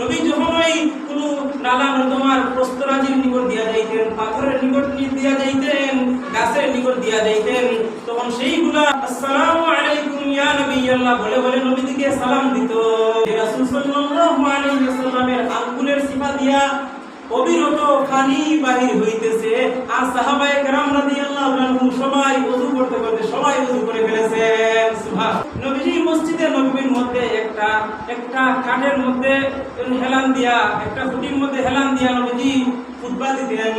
নবী যখনই কোনো নালা নর্দমার প্রস্তরাজির নিকট দিয়া যাইতেন, পাথরের নিকট দিয়া যাইতেন, গাছের নিকট দিয়া যাইতেন, তখন সেইগুলা আসসালামু আলাইকুম ইয়া নবিয়াল্লাহ বলে বলে নবীকে সালাম দিত। রাসূল সাল্লাল্লাহু আলাইহি ওয়াসাল্লামের আঙ্গুলের সিফা দিয়া অবিরত পানি বাহির হইতেছে, আর সাহাবায়ে কেরাম রাদিয়াল্লাহু আনহুম সবাই ওযু করতে করতে সবাই ওযু করে ফেলেছেন। সুবহান। নবীজি মসজিদে নববীর মধ্যে একটা কাঠের মধ্যে হেলান দিয়া, একটা খুঁটির মধ্যে হেলান দিয়া নবীজি খুতবা দিতেন।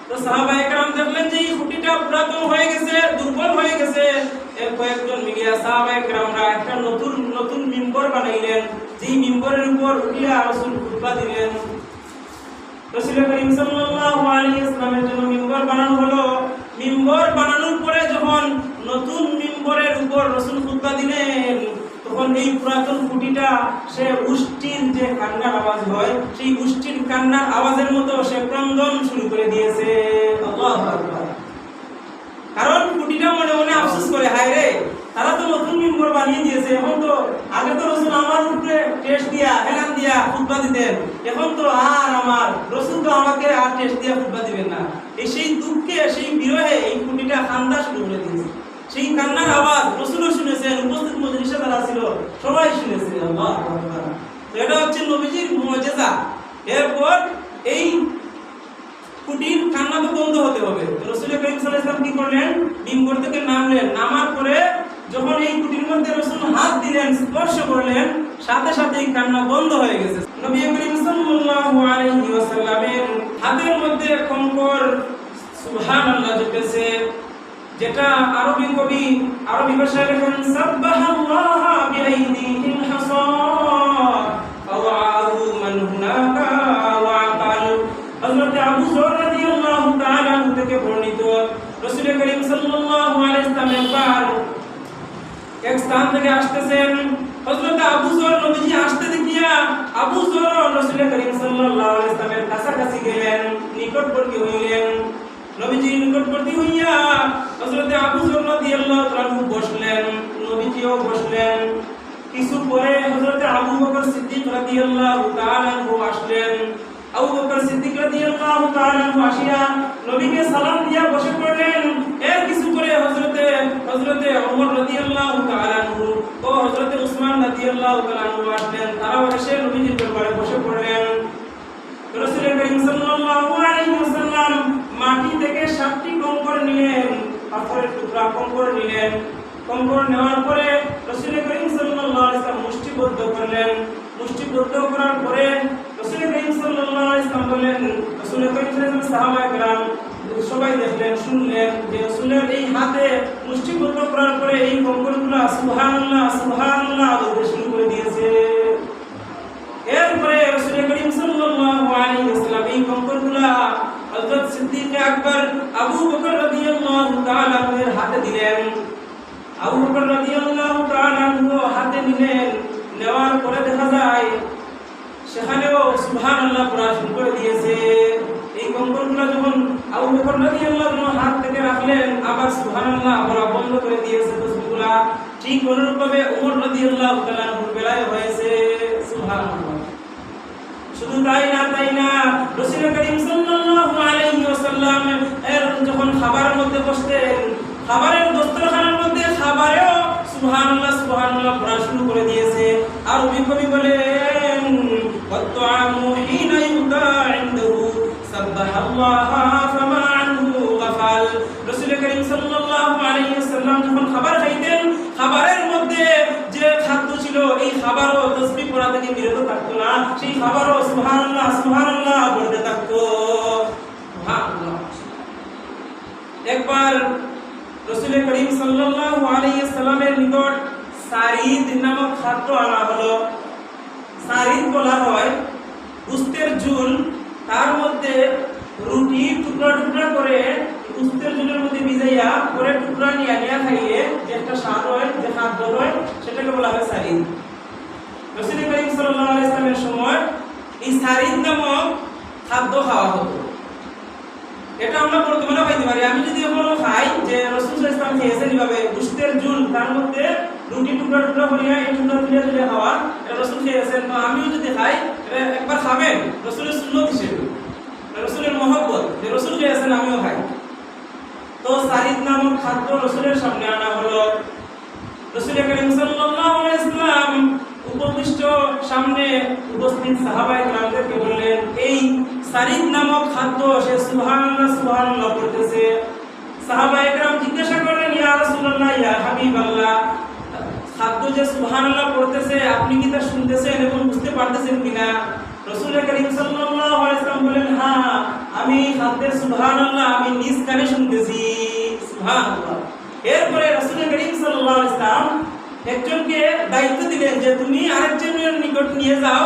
তো সাহাবায়ে কেরাম দেখলেন যে এই খুঁটিটা পুরাতন হয়ে গেছে, দুর্বল হয়ে গেছে। এর কয়েকজন মিলিয়া সাহাবায়ে কেরামরা একটা নতুন মিম্বর বানাইলেন, যেই মিম্বরের উপর উঠিয়া রাসূল খুতবা দিলেন। রাসূল করিম সাল্লাল্লাহু আলাইহি ওয়াসাল্লামের জন্য মিম্বর বানানো হলো। মিম্বর বানানোর পরে যখন নতুন মিম্বরের উপর রাসূল খুতবা দিলেন, তখন এই পুরাতন খুঁটিটা সে উষ্টির যে কান্নার আওয়াজ হয়, সেই উষ্টির কান্নার আওয়াজের মতো সে ক্রন্দন শুরু করে দিয়েছে। আল্লাহু আকবার। কারণ খুঁটিটা মনে মনে আফসোস করে, হায় রে, তারা তো নতুন মিম্বর বানিয়ে দিয়েছে, এখন তো আগে তো রাসূল আমার উপরে টেস্ট দিয়া হেলান দিয়া খুতবা দিতেন, এখন তো আর আমার রাসূল তো আমাকে আর টেস্ট দিয়া খুতবা দিবেন না। সেই দুঃখে, সেই বিরহে এই খুঁটিটা কান্না শুরু করে দিয়েছে। সেই কান্নার আওয়াজ রাসূলও শুনেছেন, উপস্থিত মজলিসে যারা ছিল সবাই শুনেছে। আল্লাহু আকবার। তো এটা হচ্ছে নবীজির মুজিজা। এরপর এই খুঁটির কান্না তো বন্ধ হতে হবে। রাসূল করিম সাল্লাল্লাহু আলাইহি ওয়াসাল্লাম কি করলেন? মিম্বর থেকে নামলেন, নামার পরে যখন এই খুঁটির মধ্যে রাসূল হাত দিলেন, স্পর্শ করলেন, সাথে সাথে এই কান্না বন্ধ হয়ে গেছে। নবী করিম সাল্লাল্লাহু আলাইহি ওয়াসাল্লামের হাতের মধ্যে কঙ্কর সুবহানাল্লাহ জপেছে, যেটা আরবি ভাষায় লেখেন সাব্বাহাল্লাহ বিআইদিহিল হাসা ফাওয়াহু মান হুনাকা ওয়া কাল। হযরত আবু যর রাদিয়াল্লাহু তাআলা থেকে বর্ণিত, রাসূল করিম সাল্লাল্লাহু আলাইহি ওয়াসাল্লাম একবার এক স্থান থেকে আসতেছেন। হযরত আবু যর নবীজি আসতে দেখিয়া আবু যর রাসূল করিম সাল্লাল্লাহু আলাইহি ওয়াসাল্লামের কাছাকাছি গেলেন, নিকটবর্তী হইলেন। নবীজি নিকটবর্তী হইয়া হযরত আবু যর রাদিয়াল্লাহু তাআলা বসলেন, নবীজিও বসলেন। কিছু পরে হযরত আবু বকর সিদ্দিক রাদিয়াল্লাহু তাআলা আসলেন। আবু বকর সিদ্দিক রাদিয়াল্লাহু তাআলা আসিয়া নবীকে সালাম দিয়া বসে পড়লেন। এর কিছু পরে হযরতে ওমর রাদিয়াল্লাহু তাআলা ও হযরতে উসমান রাদিয়াল্লাহু তাআলা আসলেন। তারাও এসে নবীজির দরবারে বসে পড়লেন। রাসূল করিম সাল্লাল্লাহু আলাইহি ওয়াসাল্লাম মাটি থেকে 7টি কঙ্কর নিলেন, পাথরের টুকরা কঙ্কর নিলেন। কঙ্কর নেওয়ার পরে রাসূল করিম সাল্লাল্লাহু আলাইহি ওয়াসাল্লাম মুষ্টিবদ্ধ করলেন। মুষ্টিবদ্ধ করার পরে রাসূল করিম সাল্লাল্লাহু আলাইহি ওয়াসাল্লাম বললেন, রাসূল করিম সাল্লাল্লাহু আলাইহি ওয়াসাল্লাম সাহাবায়ে কেরাম সবাই দেখলেন, শুনলেন যে রাসূলের এই হাতে মুষ্টিবদ্ধ করার পরে এই কঙ্করগুলো সুবহানাল্লাহ সুবহানাল্লাহ বলতে শুরু করে দিয়েছে। এরপরে রাসূল করিম সাল্লাল্লাহু আলাইহি ওয়াসাল্লাম এই কঙ্করগুলো হযরত সিদ্দিক আকবর আবু বকর রাদিয়াল্লাহু তাআলা এর হাতে দিলেন। আবু বকর রাদিয়াল্লাহু তাআলা হাতে নিলেন। নেওয়ার পরে দেখা যায় সেখানেও সুবহানাল্লাহ পড়া শুরু করে দিয়েছে। এই কঙ্করগুলো যখন আবু বকর রাদিয়াল্লাহু তাআলা হাত থেকে রাখলেন, আবার সুবহানাল্লাহ পড়া বন্ধ করে দিয়েছে তসবিহগুলো। ঠিক অনুরূপভাবে ওমর রাদিয়াল্লাহু তাআলা বেলায় হয়েছে। সুবহানাল্লাহ। শুধু তাই না, রাসূল করিম সাল্লাল্লাহু আলাইহি ওয়াসাল্লাম এর যখন খাবারের মধ্যে বসতেন, খাবারের দস্তরখানার মধ্যে খাবারেও সুবহানাল্লাহ সুবহানাল্লাহ পড়া শুরু করে দিয়েছে। আর কবি বলেন ওয়াতআমু হিনা ইউদা ইনদাহু সাব্বাহাল্লাহ ফামা আনহু গাফাল। রাসূল করিম সাল্লাল্লাহু আলাইহি ওয়াসাল্লাম যখন খাবার খাইতেন, খাবারের মধ্যে যে খাদ্য ছিল এই খাবারও তাসবিহ পড়া থেকে বিরত থাকতো না, সেই খাবারও সুবহানাল্লাহ সুবহানাল্লাহ পড়তে থাকতো। সুবহানাল্লাহ। একবার রাসূল করিম সাল্লাল্লাহু আলাইহি ওয়াসাল্লামের নিকট সারিদ নামক খাদ্য আনা হলো। সারিদ বলা হয় গোশতের ঝোল, তার মধ্যে রুটি টুকরা টুকরা করে গোশতের ঝোলের মধ্যে ভিজাইয়া পরে টুকরা নিয়ে খাইয়ে যে একটা স্বাদ হয়, যে খাদ্য হয়, সেটাকে বলা হয় সারিদ। রাসূল করিম সাল্লাল্লাহু আলাইহি ওয়াসাল্লামের সময় এই সারিদ নামক খাদ্য খাওয়া হতো। এটা আমরা বর্তমানে খাইতে পারি। আমি যদি এখনো খাই যে রাসূল সাল্লাল্লাহু আলাইহি ওয়াসাল্লাম খেয়েছেন এইভাবে গোশতের ঝোল, তার মধ্যে রুটি টুকরা টুকরা করিয়া এই টুকরা তুলে তুলে খাওয়া, এটা রাসূল খেয়েছেন। তো আমিও যদি খাই, এটা একবার খাবেন, রাসূলের সুন্নাত হিসেবে, রাসূলের মহব্বত, যে রাসূল খেয়েছেন আমিও খাই। তো সারিদ নামক খাদ্য রাসূলের সামনে আনা হলো। রাসূল করিম সাল্লাল্লাহু আলাইহি ওয়াসাল্লাম উপবিষ্ট সামনে উপস্থিত সাহাবায়ে কেরামদেরকে বললেন, এই সারিদ নামক খাদ্য, সে সুবহানাল্লাহ সুবহানাল্লাহ পড়তেছে। সাহাবায়ে কেরাম জিজ্ঞাসা করলেন, ইয়া রাসূলুল্লাহ, ইয়া হাবিবাল্লাহ, খাদ্য যে সুবহানাল্লাহ পড়তেছে, আপনি কি তা শুনতেছেন এবং বুঝতে পারতেছেন কিনা? রাসূল করিম সাল্লাল্লাহু আলাইহি ওয়াসাল্লাম বলেন, হ্যাঁ, আমি খাদ্যের সুবহানাল্লাহ আমি নিজ কানে শুনতেছি। সুবহানাল্লাহ। এরপরে রাসূল করিম সাল্লাল্লাহু আলাইহি ওয়াসাল্লাম একজনকে দায়িত্ব দিলেন যে তুমি আরেকজনের নিকট নিয়ে যাও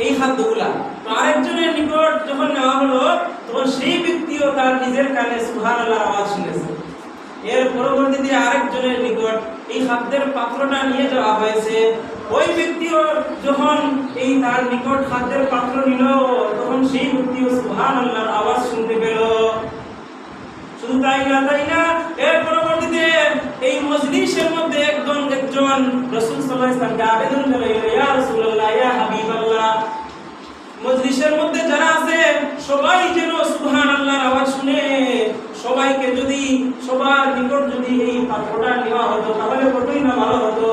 এই খাদ্যগুলা। তো আরেকজনের নিকট যখন নেওয়া হলো, তখন সেই ব্যক্তিও তার নিজের কানে সুবহানাল্লাহর আওয়াজ শুনেছে। এর পরবর্তীতে আরেকজনের নিকট এই খাদ্যের পাত্রটা নিয়ে যাওয়া হয়েছে। ওই ব্যক্তিও যখন এই তার নিকট খাদ্যের পাত্র নিল, তখন সেই ব্যক্তিও সুবহানাল্লাহর আওয়াজ শুনতে পেল। শুধু তাই না, এর পরবর্তীতে এই মজলিসের মধ্যে একজন রাসূল সাল্লাল্লাহু আলাইহি ওয়াসাল্লামকে আবেদন করলেন, ইয়া রাসূলুল্লাহ, ইয়া হাবিবাল্লাহ, মজলিসের মধ্যে যারা আছে সবাই যেন সুবহানাল্লাহর আওয়াজ শুনে। সবাইকে যদি সবার নিকট যদি এই পাত্রটা নেওয়া হতো, তাহলে কতই না ভালো হতো।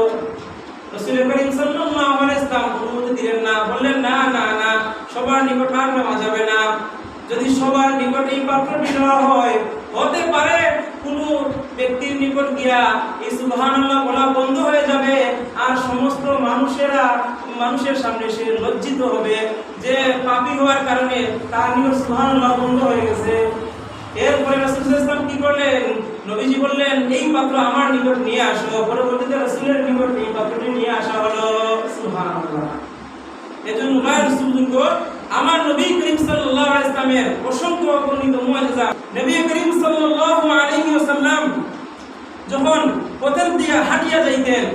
রাসূল করিম সাল্লাল্লাহু আলাইহি ওয়াসাল্লাম অনুমতি দিলেন না, বললেন, না না না, সবার নিকট আর নেওয়া যাবে না। যদি সবার নিকট এই পাত্রটি নেওয়া হয়, হতে পারে কোনো ব্যক্তির নিকট গিয়া এই সুবহানাল্লাহ বলা বন্ধ হয়ে যাবে, আর সমস্ত মানুষের সামনে সে লজ্জিত হবে যে পাপী হওয়ার কারণে তার নিকট সুবহানাল্লাহ বন্ধ হয়ে গেছে। এরপরে রাসূল সাল্লাল্লাহু আলাইহি ওয়াসাল্লাম কি করলেন? নবীজি বললেন, এই পাত্র আমার নিকট নিয়ে আসো। পরবর্তীতে রাসূলের নিকট এই পাত্রটি নিয়ে আসা হলো। সুবহানাল্লাহ। এজন্য রাসূলুল্লাহ আমার নবী করিম সাল্লাল্লাহু আলাইহি ওয়াসাল্লামের অসংখ্য অগণিত মুআজিজা। নবী করিম সাল্লাল্লাহু আলাইহি ওয়াসাল্লাম যখন পথের দিয়ে হাঁটিয়া যাইতেন,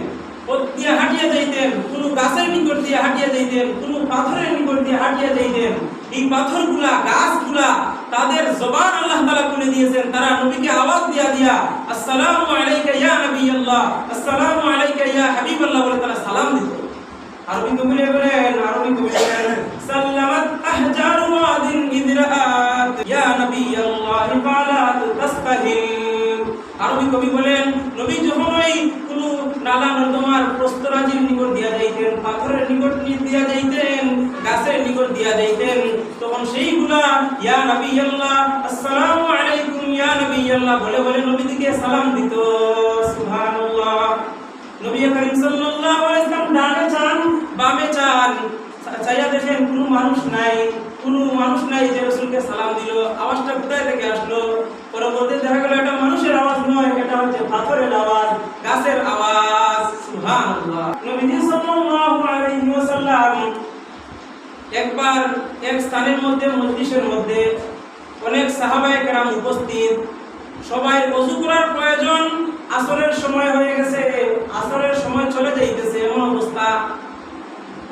কোন গাছের নিকট দিয়ে হাঁটিয়া যাইতেন, কোন পাথরের নিকট দিয়ে হাঁটিয়া যাইতেন, এই পাথরগুলা, গাছগুলা তাদের জবান আল্লাহ তাআলা খুলে দিয়েছেন। তারা নবীকে আওয়াজ দিয়া আসসালামু আলাইকা ইয়া নবিয়াল্লাহ, আসসালামু আলাইকা ইয়া হাবিবাল্লাহ বলে তারা সালাম দিত। আরবি কবি বলেন, সাল্লামাত আহজারু ওয়াদিন ইদরাআত ইয়া নবিয়াল্লাহ ফালা তাস্তাহিল। আরবি কবি বলেন, নবী যখন ওই কোন নালা নর্দমার প্রস্তরাজির নিকট দিয়া যাইতেন, পাথরের নিকট দিয়া যাইতেন, গাছের নিকট দিয়া যাইতেন, তখন সেইগুলা ইয়া নবিয়াল্লাহ, আসসালামু আলাইকুম ইয়া নবিয়াল্লাহ বলে বলে নবীকে সালাম দিত। সুবহানাল্লাহ। নবী করিম সাল্লাল্লাহু আলাইহি ওয়াসাল্লাম ডানে চান, বামে চান, চাইয়া দেখেন কোনো মানুষ নাই যে রাসূলকে সালাম দিল। আওয়াজটা কোথায় থেকে আসলো? পরবর্তীতে দেখা গেল এটা মানুষের আওয়াজ নয়, এটা হচ্ছে পাথরের আওয়াজ, গাছের আওয়াজ। সুবহানাল্লাহ। নবী সাল্লাল্লাহু আলাইহি ওয়াসাল্লাম একবার এক স্থানের মধ্যে, মজলিসের মধ্যে অনেক সাহাবায়ে কেরাম উপস্থিত, সবাই ওযু করার প্রয়োজন। আসরের সময় হয়ে গেছে, আসরের সময় চলে যাইতেছে, এমন অবস্থা,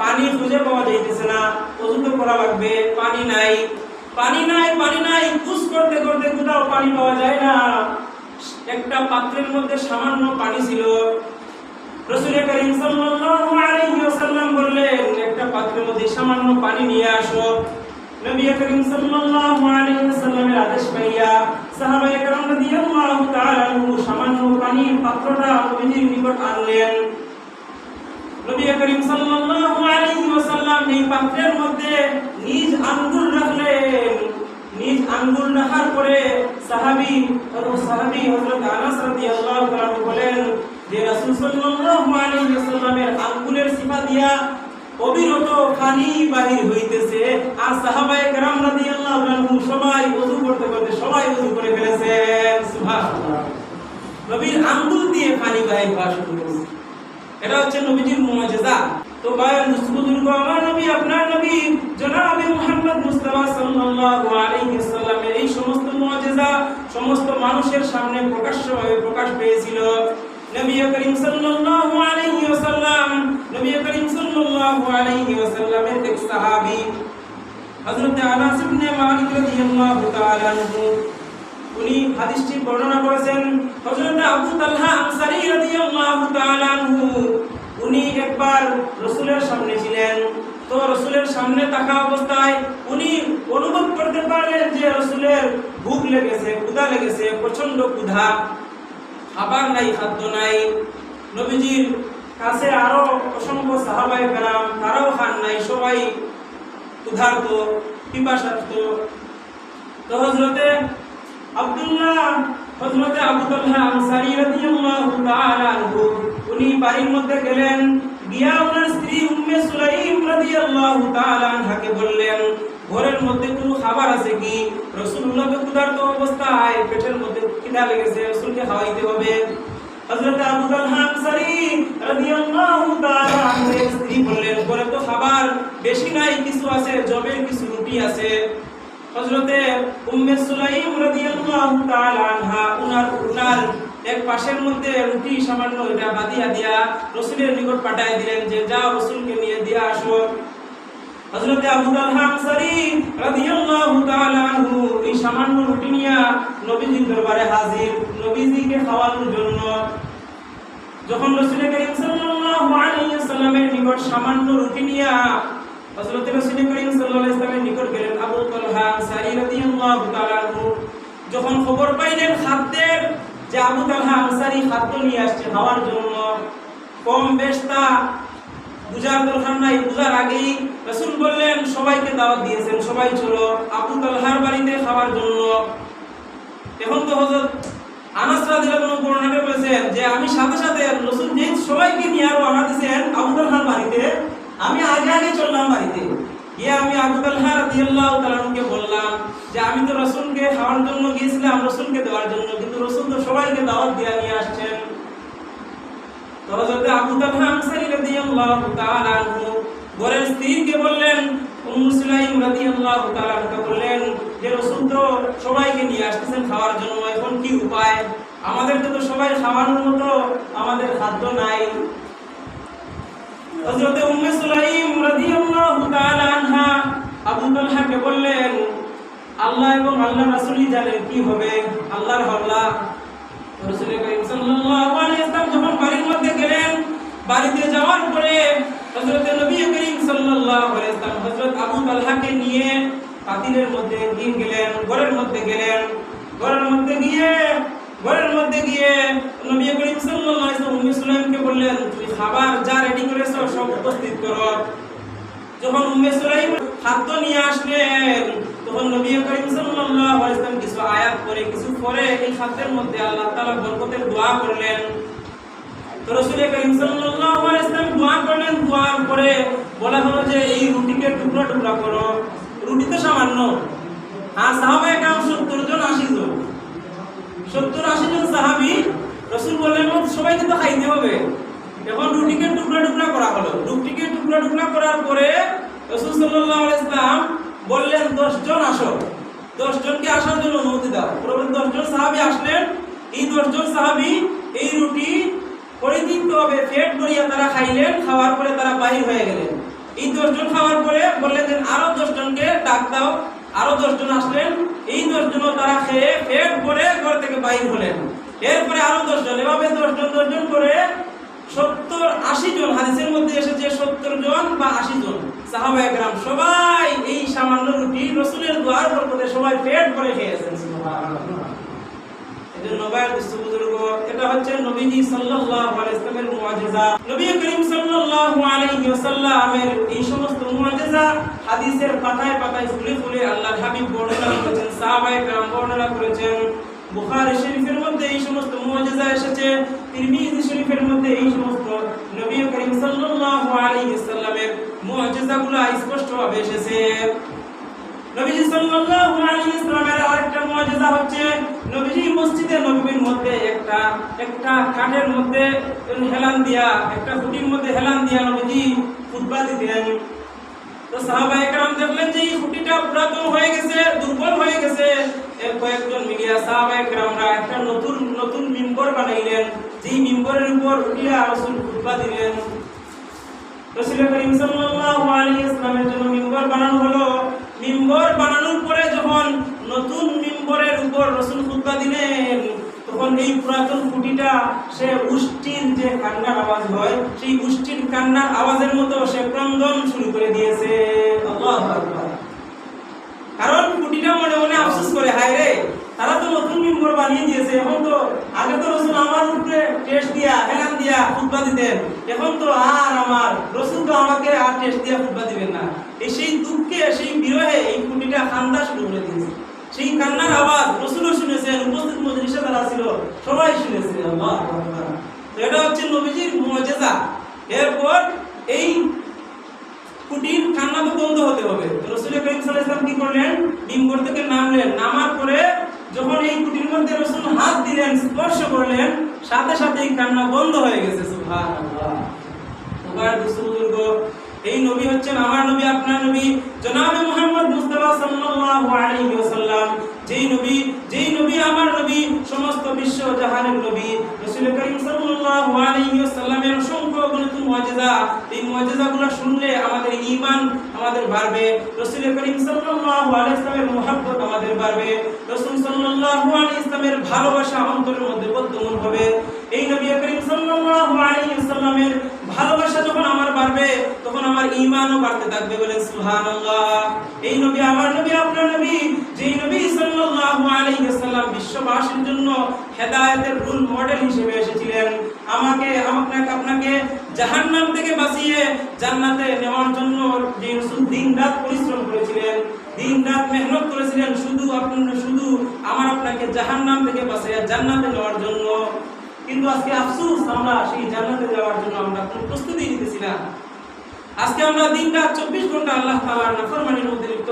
পানি খুঁজে পাওয়া যাইতেছে না, ওযু তো করা লাগবে, পানি নাই, কুস করতে করতে কোথাও পানি পাওয়া যায় না। একটা পাত্রের মধ্যে সামান্য পানি ছিল। রাসূল করিম সাল্লাল্লাহু আলাইহি ওয়াসাল্লাম বললেন, একটা পাত্রের মধ্যে সামান্য পানি নিয়ে আসো। নবী করিম সাল্লাল্লাহু আলাইহি ওয়াসাল্লামের আদেশ পাইয়া সাহাবায়ে কেরাম রাদিয়াল্লাহু তাআলা আনহু সামান্য পানির পাত্রটা নবীর নিকট আনলেন। নবী করিম সাল্লাল্লাহু আলাইহি ওয়াসাল্লাম এই পাত্রের মধ্যে নিজ আঙ্গুল রাখলেন। নিজ আঙ্গুল রাখার পরে সাহাবী হযরত আনাস রাদিয়াল্লাহু তাআলা বলেন যে রাসূল সাল্লাল্লাহু আলাইহি ওয়াসাল্লামের আঙ্গুলের সিফা দিয়া অবিরত পানি বাহির হইতেছে, আর সাহাবায়ে কেরাম রাদিয়াল্লাহু আনহুম সবাই ওযু করতে করতে সবাই ওযু করে ফেলেছেন। সুবহানাল্লাহ। নবীর আঙ্গুল দিয়ে পানি বাহির হওয়া শুরু হয়েছে। এটা হচ্ছে নবীজির মুআজিজা। তো বায়ান বুজুর্গ, আমার নবী, আপনার নবী জনাবে মুহাম্মদ মুস্তাফা সাল্লাল্লাহু আলাইহি ওয়াসাল্লামের এই সমস্ত মুআজিজা সমস্ত মানুষের সামনে প্রকাশ্যভাবে প্রকাশ পেয়েছিল। নবী করিম সাল্লাল্লাহু আলাইহি ওয়াসাল্লামের এক সাহাবী হযরত আনাস ইবনে মালিক রাদিয়াল্লাহু তাআলা আনহু উনি হাদিসটি বর্ণনা করেছেন। হযরত আবু তালহা আনসারী রাদিয়াল্লাহু তাআলা আনহু উনি একবার রাসূলের সামনে ছিলেন। তো রাসূলের সামনে থাকা অবস্থায় উনি অনুভব করতে পারলেন যে রাসূলের ভুখ লেগেছে, ক্ষুধা লেগেছে, প্রচন্ড ক্ষুধা, খাবার নাই, খাদ্য নাই। নবীজির কাছে আরো অসংখ্য সাহাবায়ে কেরাম, তারাও খান নাই, সবাই ক্ষুধার্ত, পিপাসার্ত। তো হযরতে আবু তালহা আনসারী রাদিয়াল্লাহু তাআলা আনহু উনি বাড়ির মধ্যে গেলেন, গিয়া ওনার স্ত্রী উম্মে সুলাইম রাদিয়াল্লাহু তাআলা আনহাকে বললেন, ঘরের মধ্যে কোনো খাবার আছে কি? রাসূলুল্লাহ ক্ষুধার্ত অবস্থায়, পেটের মধ্যে খিদা লেগেছে, রাসূলকে খাওয়াইতে হবে। হযরত আবু তালহা আনসারী রাদিয়াল্লাহু তাআলা আনহুর স্ত্রী বললেন, ঘরে তো খাবার বেশি নাই, কিছু আছে, জবের কিছু রুটি আছে। হযরতে উম্মে সুলাইম রাদিয়াল্লাহু তাআলা আনহা উনার এক পাশের মধ্যে রুটি সামান্য এটা বাদিয়া দিয়া রাসূলের নিকট পাঠিয়ে দিলেন যে যাও রাসূলকে নিয়ে দিয়ে আসো। হযরতে আবু তালহা আনসারী রাদিয়াল্লাহু তাআলা আনহু এই সামান্য রুটি নিয়ে নবীজির দরবারে হাজির, নবীজিকে খাওয়ানোর জন্য। যখন রাসূল করিম সাল্লাল্লাহু আলাইহি ওয়াসাল্লামের নিকট সামান্য রুটি নিয়ে হযরত রাসূল করিম সাল্লাল্লাহু আলাইহি ওয়াসাল্লামের নিকট গেলেন আবু তালহা আনসারী রাদিয়াল্লাহু তাআলা আনহু, যখন খবর পাইলেন খাদ্যের, যে আবু তালহা আনসারী খাদ্য নিয়ে আসছে খাওয়ার জন্য, কম বেশ তা বুঝার দরকার নাই, বুঝার আগেই রাসূল বললেন সবাইকে দাওয়াত দিয়েছেন, সবাই চলো আবু তালহার বাড়িতে খাওয়ার জন্য। এখন তো হযরত আনাস রাদিয়াল্লাহু আনহু বর্ণনা করেছেন যে আমি সাথে সাথে রাসূল যে সবাইকে নিয়ে রওনা দিয়েছেন আবু তালহার বাড়িতে, আমি আগে চললাম বাড়িতে গিয়ে আমি আবু তালহা রাদিয়াল্লাহু তাআলা আনহুকে বললাম যে আমি তো রাসূলকে খাওয়ার জন্য গিয়েছিলাম, রাসূলকে দেওয়ার জন্য, কিন্তু রাসূল তো সবাইকে দাওয়াত দিয়ে নিয়ে আসছেন। তো হযরত আবু তালহা আনসারী রাদিয়াল্লাহু তাআলা আনহু ঘরের স্ত্রীকে বললেন, উম্মে সুলাইম রাদিয়াল্লাহু তাআলা আনহাকে বললেন যে রাসূল তো সবাইকে নিয়ে আসতেছেন খাওয়ার জন্য, এখন কি উপায়? আমাদেরকে তো সবাই খাওয়ানোর মতো আমাদের খাদ্য নাই। হযরত উম্মে সুলাইম রাদিয়াল্লাহু তাআলা আনহা আবু তালহাকে বললেন, আল্লাহ এবং আল্লাহর রাসূলই জানেন কি হবে, আল্লাহর হাওলা। রাসূল করিম সাল্লাল্লাহু আলাইহি ওয়াসাল্লাম যখন বাড়ির মধ্যে গেলেন, বাড়িতে যাওয়ার পরে হযরত নবী করিম সাল্লাল্লাহু আলাইহি ওয়াসাল্লাম হযরত আবু তালহাকে নিয়ে পাতিলের মধ্যে গেলেন, ঘরের মধ্যে গেলেন। ঘরের মধ্যে গিয়ে নবী করিম সাল্লাল্লাহু আলাইহি ওয়াসাল্লাম উম্মে সুলাইমকে বললেন, তুমি খাবার যা রেডি করেছো সব উপস্থিত করো। যখন উম্মে সুলাইম খাদ্য নিয়ে আসলেন, তখন নবী করিম সাল্লাল্লাহু আলাইহি ওয়াসাল্লাম কিছু আয়াত পড়ে, কিছু পরে এই খাদ্যের মধ্যে আল্লাহ তাআলা বরকতের দোয়া করলেন। তো রাসূল করিম সাল্লাল্লাহু আলাইহি ওয়াসাল্লাম দোয়া করলেন, দোয়ার পরে বলা হলো যে এই রুটিকে টুকরা টুকরা করো। রুটি তো সামান্য, সাহাবায়ে কেরাম 70 জন 80 জন, 70-80 জন সাহাবী। রাসূল বললেন সবাইকে তো খাইতে হবে, এখন রুটিকে টুকরা টুকরা করা হলো। রুটিকে টুকরা টুকরা করার পরে রাসূল সাল্লাল্লাহু আলাইহি ওয়াসাল্লাম বললেন 10 জন আসো, 10 জনকে আসার জন্য অনুমতি দাও। পুরো 10 জন সাহাবী আসলেন। এই 10 জন সাহাবী এই রুটি পরিতৃপ্তভাবে পেট ভরিয়া তারা খাইলেন। খাওয়ার পরে তারা বাহির হয়ে গেলেন। এই 10 জন খাওয়ার পরে বললেন যে আরো 10 জনকে ডাক দাও। আরো 10 জন আসলেন। এই 10 জন তারা খেয়ে পেট ভরে ঘর থেকে বাহির হলেন। এরপরে আরো 10 জন, এভাবে 10 জন করে 70-80 জন, হাদিসের মধ্যে এসেছে 70 জন বা 80 জন সাহাবায়ে কেরাম সবাই এই সামান্য রুটি রাসূলের দোয়ার বরকতে সবাই পেট ভরে খেয়েছেন। সুবহানাল্লাহ। এজন্য নবীর বুজুর্গ, এটা হচ্ছে নবীজি সাল্লাল্লাহু আলাইহি ওয়াসাল্লামের মুআজিজা। নবী করিম সাল্লাল্লাহু আলাইহি ওয়াসাল্লামের এই সমস্ত মুআজিজা হাদিসের পাতায় পাতায় ফুলে ফুলে আল্লাহর হাবিব বর্ণনা করেছেন, সাহাবায়ে কেরাম বর্ণনা করেছেন। বুখারী শরীফের মধ্যে এই সমস্ত মুআজিজা এসেছে, তিরমিজি শরীফের মধ্যে এই সমস্ত নবী করিম সাল্লাল্লাহু আলাইহি ওয়াসাল্লামের মুআজিজাগুলো স্পষ্টভাবে এসেছে। নবীজি সাল্লাল্লাহু আলাইহি ওয়াসাল্লামের আরেকটা মুআজিজা হচ্ছে নবীজি মসজিদে নববীর মধ্যে একটা কাঠের মধ্যে হেলান দিয়া, একটা খুঁটির মধ্যে হেলান দিয়া নবীজি খুতবা দিতেন। তো সাহাবায়ে কেরাম দেখলেন যে এই খুঁটিটা পুরাতন হয়ে গেছে, দুর্বল হয়ে গেছে। এর কয়েকজন মিলিয়া সাহাবায়ে কেরামরা একটা নতুন মিম্বর বানাইলেন, যেই মিম্বরের উপর উঠিয়া রাসূল খুতবা দিলেন। রাসূল করিম সাল্লাল্লাহু আলাইহি ওয়াসাল্লামের জন্য মিম্বর বানানো হলো। মিম্বর বানানোর পরে যখন নতুন মিম্বরের উপর রাসূল খুতবা দিলেন, তখন এই পুরাতন খুঁটিটা সে উষ্টির যে কান্নার আওয়াজ হয়, সেই উষ্টির কান্নার আওয়াজের মতো সে ক্রন্দন শুরু করে দিয়েছে। আল্লাহু আকবার। কারণ খুঁটিটা মনে মনে আফসোস করে, হায় রে, তারা তো নতুন মিম্বর বানিয়ে দিয়েছে, এখন তো আগে তো রাসূল আমার উপরে টেস্ট দিয়া এলান দিয়া খুতবা দিতেন, এখন তো আর আমার রাসূল তো আমাকে আর টেস্ট দিয়া খুতবা দিবেন না। এই সেই দুঃখে, সেই বিরহে এই খুঁটিটা কান্না শুরু করে দিয়েছে। সেই কান্নার আওয়াজ রাসূলও শুনেছেন, উপস্থিত মজলিসে যারা ছিল সবাই শুনেছে। আল্লাহু আকবার। তো এটা হচ্ছে নবীজির মুজিজা। এরপর এই খুঁটির কান্না তো বন্ধ হতে হবে। রাসূল করিম সাল্লাল্লাহু আলাইহি ওয়াসাল্লাম কি করলেন? মিম্বর থেকে নামলেন, নামার পরে যখন এই খুঁটির মধ্যে রাসূল হাত দিলেন, স্পর্শ করলেন, সাথে সাথে এই কান্না বন্ধ হয়ে গেছে। সুবহানাল্লাহ। তোমার বুজুর্গ, এই নবী হচ্ছেন আমার নবী, আপনার নবী জনাবে মুহাম্মদ মুস্তাফা সাল্লাল্লাহু আলাইহি ওয়াসাল্লাম। যেই নবী আমার নবী, সমস্ত বিশ্ব জাহানের নবী, রাসূল করিম সাল্লাল্লাহু আলাইহি ওয়াসাল্লামের অসংখ্য অগণিত মুজিজা। এই মুজিজাগুলো শুনলে আমাদের ঈমান আমাদের বাড়বে, রাসূল করিম সাল্লাল্লাহু আলাইহি ওয়াসাল্লামের মুহাব্বত আমাদের বাড়বে, রাসূল সাল্লাল্লাহু আলাইহি ওয়াসাল্লামের ভালোবাসা অন্তরের মধ্যে বর্তমান হবে। এই নবী করিম সাল্লাল্লাহু আলাইহি ওয়াসাল্লামের ভালোবাসা যখন আমার বাড়বে, তখন আমার ঈমানও বাড়তে থাকবে। বলেন সুবহানাল্লাহ। এই নবী আমার নবী, আপনার নবী, যেই নবী সাল্লাল্লাহু আলাইহি ওয়াসাল্লাম বিশ্ববাসীর জন্য হেদায়েতের রোল মডেল হিসেবে এসেছিলেন, আপনাকে জাহান্নাম থেকে বাঁচিয়ে জান্নাতে নেওয়ার জন্য যে রাসূল দিন-রাত পরিশ্রম করেছিলেন, দিন-রাত মেহনত করেছিলেন, শুধু আপনাকে জাহান্নাম থেকে বাঁচিয়ে জান্নাতে নেওয়ার জন্য। কিন্তু আজকে আফসোস, আমরা সেই জান্নাতে যাওয়ার জন্য আমরা কোনো প্রস্তুতি নিতেছি না। আজকে আমরা দিন-রাত 24 ঘন্টা আল্লাহ তাআলার নাফরমানির মধ্যে লিপ্ত।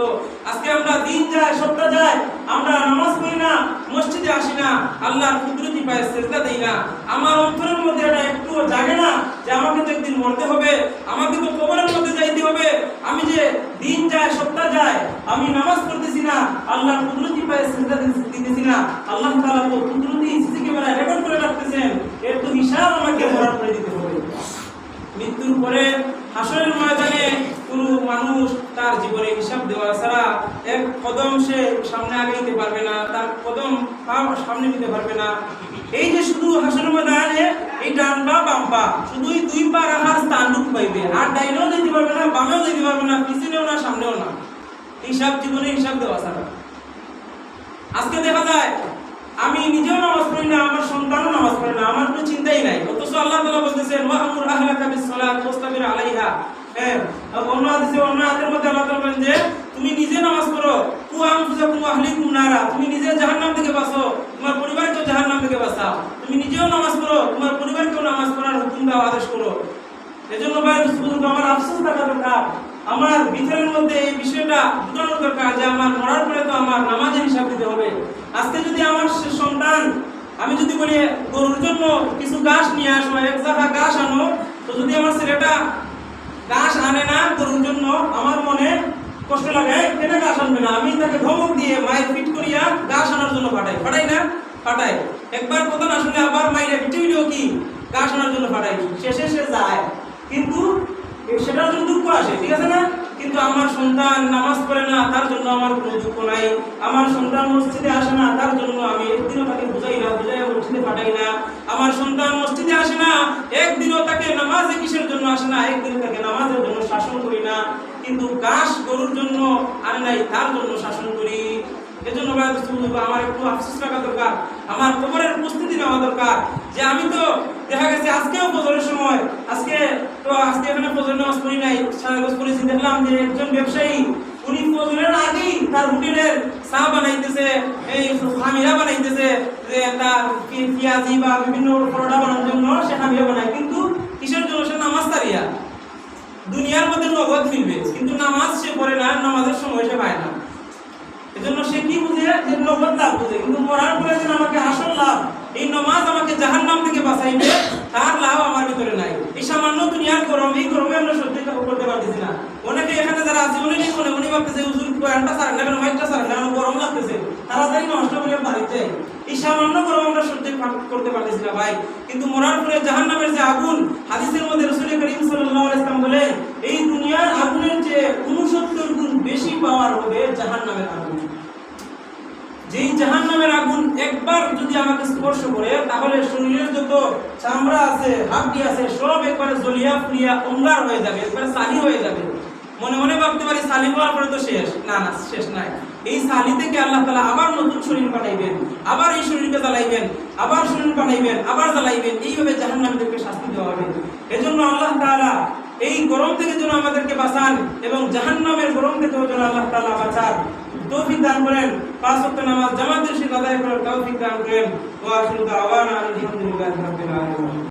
আজকে আমরা দিন যায়, সপ্তাহ যায়, আমরা নামাজ পড়ি না, মসজিদে আসি না, আল্লাহর কুদরতি পায়ে সিজদা দেই না। আমার অন্তরের মধ্যে এটা একটু জাগে না যে আমাকে তো একদিন মরতে হবে, আমাকে তো কবরের মধ্যে যাইতে হবে। আমি যে দিন যায়, সপ্তাহ যায়, আমি নামাজ পড়তেছি না, আল্লাহর কুদরতি পায়ে সিজদা দিতেছি না, আল্লাহ তাআলা তো কুদরতি সিসি ক্যামেরায় রেকর্ড করে রাখতেছেন, এর তো হিসাব আমাকে মরার পরে দিতে হবে। মৃত্যুর পরে হাসরের ময়দানে কোনো মানুষ তার জীবনে হিসাব দেওয়া ছাড়া এক কদম সে সামনে আগাইতে পারবে না, তার কদম সামনে নিতে পারবে না। এই যে শুধু হাসরের ময়দানে এই ডান পা বাম পা শুধুই দুই পা রাখার স্থানটুকু পাইবে, আর ডাইনেও যেতে পারবে না, বামেও যেতে পারবে না, পিছনেও না, সামনেও না। হিসাব জীবনে হিসাব দেওয়া ছাড়া। আজকে দেখা যায় আমি নিজেও নামাজ পড়ি না, আমার সন্তানও নামাজ পড়ে না, আমার কোনো চিন্তাই নাই, অথচ আল্লাহ তাআলা বলতেছেন ওয়া'মুর আহলাকা বিস-সালাত ওয়াসতাবির আলাইহা। অন্য হাদিসের মধ্যে আল্লাহ তাআলা বলেন যে তুমি নিজে নামাজ পড়ো, কু আনফুসাকুম ওয়া আহলিকুম নারা, তুমি নিজে জাহান্নাম থেকে বাঁচো, তোমার পরিবারকেও জাহান্নাম থেকে বাঁচাও। তুমি নিজেও নামাজ পড়ো, তোমার পরিবারকেও নামাজ পড়ার হুকুম দাও, আদেশ করো। এজন্য ভাই বুজুর্গ, আমার আফসোস থাকা দরকার, আমার ভিতরের মধ্যে এই বিষয়টা বোঝানো দরকার যে আমার মরার পরে তো আমার নামাজের হিসাব দিতে হবে। আজকে যদি আমার সন্তান, আমি যদি বলি গরুর জন্য কিছু ঘাস নিয়ে আসো, এক জায়গা ঘাস আনো, তো যদি আমার ছেলেটা ঘাস আনে না গরুর জন্য, আমার মনে কষ্ট লাগে, কেন ঘাস আনবে না? আমি তাকে ধমক দিয়ে মায়ের পিট করিয়া ঘাস আনার জন্য পাঠাই। একবার কথা না শুনলে আবার মায়ের ভিডিও কি ঘাস আনার জন্য পাঠাই, শেষে সে যায়, কিন্তু সেটার জন্য দুঃখ আসে, ঠিক আছে না? কিন্তু আমার সন্তান নামাজ পড়ে না, তার জন্য আমার কোনো দুঃখ নাই। আমার সন্তান মসজিদে আসে না, তার জন্য আমি একদিনও তাকে বুঝাইয়া মসজিদে পাঠাই না। আমার সন্তান মসজিদে আসে না, একদিনও তাকে নামাজে কিসের জন্য আসে না, একদিন তাকে নামাজের জন্য শাসন করি না। কিন্তু ঘাস গরুর জন্য আনে নাই, তার জন্য শাসন করি। এজন্য আমার একটু আফসোস রাখা দরকার, আমার কবরের প্রস্তুতি নেওয়া দরকার। যে আমি তো দেখা গেছে আজকেও ফজরের সময়, আজকে এখানে ফজর নামাজ পড়ি নাই, সারাগজ পড়েছি, দেখলাম যে একজন ব্যবসায়ী উনি ফজরের আগেই তার হোটেলের চা বানাইতেছে, এই খামিরা বানাইতেছে, যে তার পেঁয়াজি বা বিভিন্ন পরোটা বানানোর জন্য সে খামিরা বানায়। কিন্তু কিসের জন্য? সে নামাজ তারিয়া দুনিয়ার মধ্যে নগদ মিলবে, কিন্তু নামাজ সে পড়ে না, নামাজের সময় সে পায় না। এজন্য সে কি বুঝে? যে নগদ লাভ বুঝে, কিন্তু মরার পরে যে আমাকে আসল লাভ, এই নামাজ আমাকে জাহান্নাম থেকে বাঁচাইবে, তার লাভ আমার ভিতরে নাই। এই সামান্য দুনিয়ার গরম, এই গরমে আমরা সহ্য করতে পারতেছি না। অনেকে এখানে যারা আছে উনি ভাবতেছে হুজুর বয়ানটা ছাড়েন না কেন, মাইকটা ছাড়েন না কেন, গরম লাগতেছে, তাড়াতাড়ি নষ্ট করে বাড়িতে। এই সামান্য গরম আমরা সহ্য করতে পারতেছি না ভাই। কিন্তু মরার পরে জাহান্নামের যে আগুন, হাদিসের মধ্যে রাসূল করিম সাল্লাল্লাহু আলাইহি ওয়াসাল্লাম বলেন এই দুনিয়ার আগুনের যে 69 গুণ বেশি পাওয়ার হবে জাহান্নামের আগুন। যেই জাহান্নামের আগুন একবার যদি আমাকে স্পর্শ করে তাহলে শরীরের যত চামড়া আছে, হাড্ডি আছে, সব একবারে জ্বলিয়া পুড়িয়া অঙ্গার হয়ে যাবে, একবারে সালি হয়ে যাবে। মনে মনে ভাবতে পারি সালি হওয়ার পরে তো শেষ, না না, শেষ নাই। এই সালি থেকে আল্লাহ তাআলা আবার নতুন শরীর পাঠাইবেন, আবার এই শরীরকে জ্বালাইবেন, আবার শরীর পাঠাইবেন, আবার জ্বালাইবেন, এইভাবে জাহান্নামীদেরকে শাস্তি দেওয়া হবে। এজন্য আল্লাহ তাআলা এই গরম থেকে যেন আমাদেরকে বাঁচান এবং জাহান্নামের গরম থেকে যেন আল্লাহ তাআলা বাঁচান তৌফিক দান করেন। 5 ওয়াক্ত নামাজ জামাতের সাথে আদায় করার তৌফিক দান করেন। ওয়া আখিরু দাওয়ানা আলহামদুলিল্লাহি রাব্বিল আলামিন।